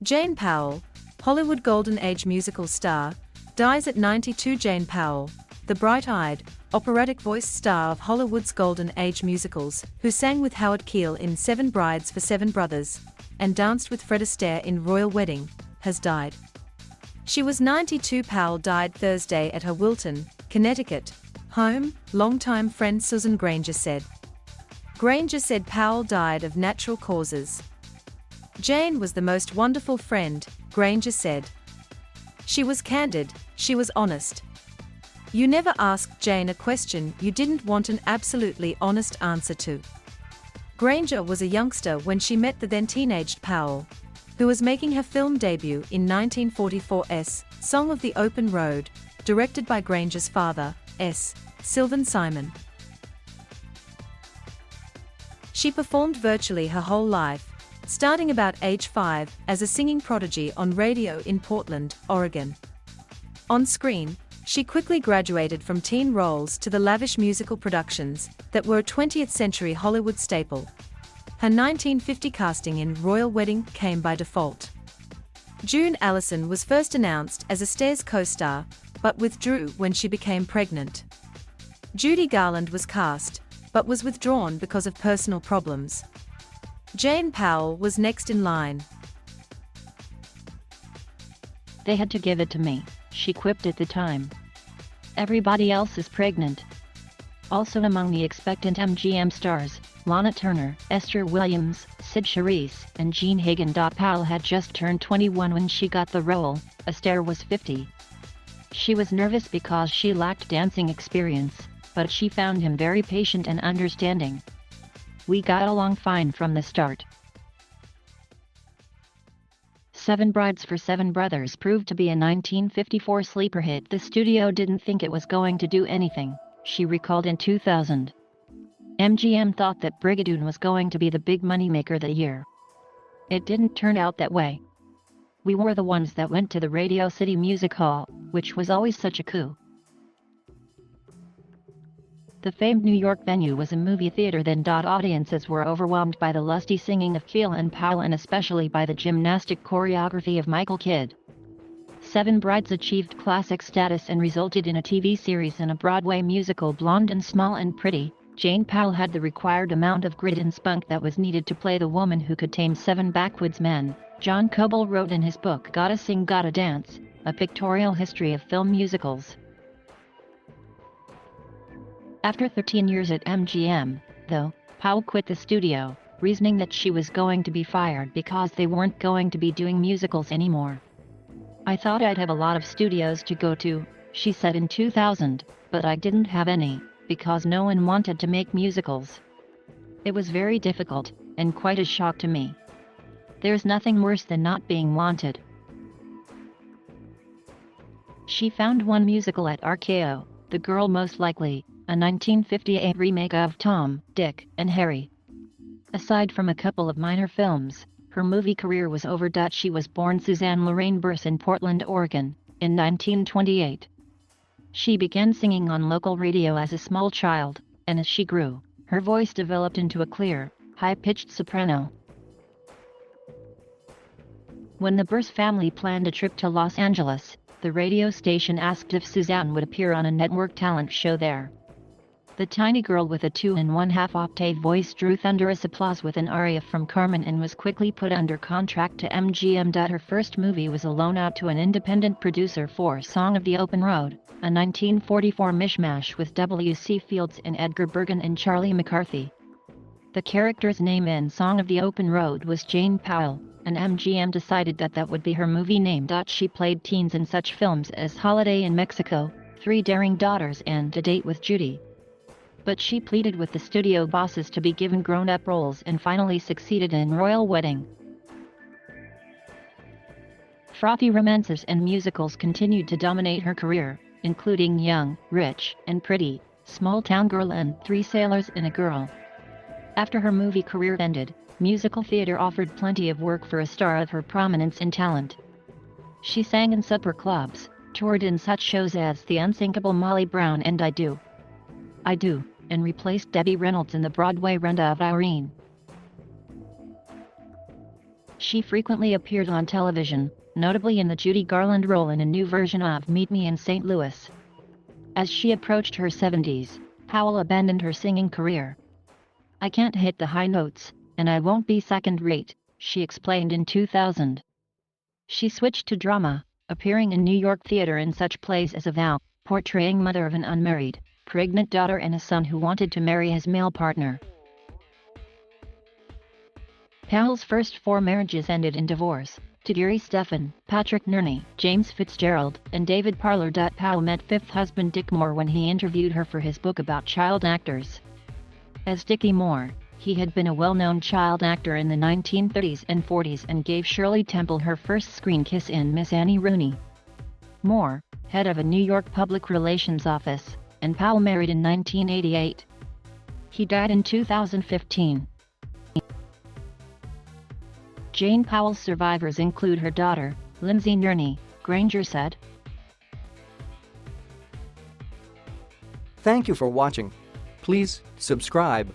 Jane Powell, Hollywood Golden Age musical star, dies at 92. Jane Powell, the bright-eyed, operatic-voiced star of Hollywood's Golden Age musicals, who sang with Howard Keel in Seven Brides for Seven Brothers, and danced with Fred Astaire in Royal Wedding, has died. She was 92. Powell died Thursday at her Wilton, Connecticut, home, longtime friend Susan Granger said. Granger said Powell died of natural causes. Jane was the most wonderful friend, Granger said. She was candid, she was honest. You never asked Jane a question you didn't want an absolutely honest answer to. Granger was a youngster when she met the then-teenaged Powell, who was making her film debut in 1944's Song of the Open Road, directed by Granger's father, Sylvan Simon. She performed virtually her whole life, starting about age 5 as a singing prodigy on radio in Portland, Oregon. On screen, she quickly graduated from teen roles to the lavish musical productions that were a 20th-century Hollywood staple. Her 1950 casting in Royal Wedding came by default. June Allison was first announced as Astaire's co-star, but withdrew when she became pregnant. Judy Garland was cast, but was withdrawn because of personal problems. Jane Powell was next in line. They had to give it to me, she quipped at the time. Everybody else is pregnant. Also among the expectant MGM stars, Lana Turner, Esther Williams, Sid Charisse, and Jean Hagen. Powell had just turned 21 when she got the role. Astaire was 50. She was nervous because she lacked dancing experience, but she found him very patient and understanding. We got along fine from the start. Seven Brides for Seven Brothers proved to be a 1954 sleeper hit. The studio didn't think it was going to do anything, she recalled in 2000. MGM thought that Brigadoon was going to be the big moneymaker that year. It didn't turn out that way. We were the ones that went to the Radio City Music Hall, which was always such a coup. The famed New York venue was a movie theater then. Audiences were overwhelmed by the lusty singing of Keel and Powell and especially by the gymnastic choreography of Michael Kidd. Seven Brides achieved classic status and resulted in a TV series and a Broadway musical. Blonde and small and pretty, Jane Powell had the required amount of grit and spunk that was needed to play the woman who could tame seven backwoods men, John Coble wrote in his book Gotta Sing Gotta Dance, a pictorial history of film musicals. After 13 years at MGM, though, Powell quit the studio, reasoning that she was going to be fired because they weren't going to be doing musicals anymore. I thought I'd have a lot of studios to go to, she said in 2000, but I didn't have any, because no one wanted to make musicals. It was very difficult, and quite a shock to me. There's nothing worse than not being wanted. She found one musical at RKO, The Girl Most Likely, a 1958 remake of Tom, Dick, and Harry. Aside from a couple of minor films, her movie career was over. She was born Suzanne Lorraine Burse in Portland, Oregon, in 1928. She began singing on local radio as a small child, and as she grew, her voice developed into a clear, high-pitched soprano. When the Burse family planned a trip to Los Angeles, the radio station asked if Suzanne would appear on a network talent show there. The tiny girl with a 2½ octave voice drew thunderous applause with an aria from Carmen and was quickly put under contract to MGM. Her first movie was a loan out to an independent producer for Song of the Open Road, a 1944 mishmash with W.C. Fields and Edgar Bergen and Charlie McCarthy. The character's name in Song of the Open Road was Jane Powell, and MGM decided that would be her movie name. She played teens in such films as Holiday in Mexico, Three Daring Daughters and A Date with Judy. But she pleaded with the studio bosses to be given grown-up roles and finally succeeded in Royal Wedding. Frothy romances and musicals continued to dominate her career, including Young, Rich, and Pretty, Small Town Girl and Three Sailors and a Girl. After her movie career ended, musical theater offered plenty of work for a star of her prominence and talent. She sang in supper clubs, toured in such shows as The Unsinkable Molly Brown and I Do, and replaced Debbie Reynolds in the Broadway run of Irene. She frequently appeared on television, notably in the Judy Garland role in a new version of Meet Me in St. Louis. As she approached her 70s, Powell abandoned her singing career. "I can't hit the high notes, and I won't be second-rate," she explained in 2000. She switched to drama, appearing in New York theater in such plays as A Vow, portraying mother of an unmarried, pregnant daughter and a son who wanted to marry his male partner. Powell's first 4 marriages ended in divorce. To Gary Stephan, Patrick Nerney, James Fitzgerald, and David Parler. Powell met fifth husband Dick Moore when he interviewed her for his book about child actors. As Dickie Moore, he had been a well-known child actor in the 1930s and 40s and gave Shirley Temple her first screen kiss in Miss Annie Rooney. Moore, head of a New York public relations office, and Powell married in 1988. He died in 2015. Jane Powell's survivors include her daughter, Lindsay Nerney, Granger said. Thank you for watching. Please subscribe.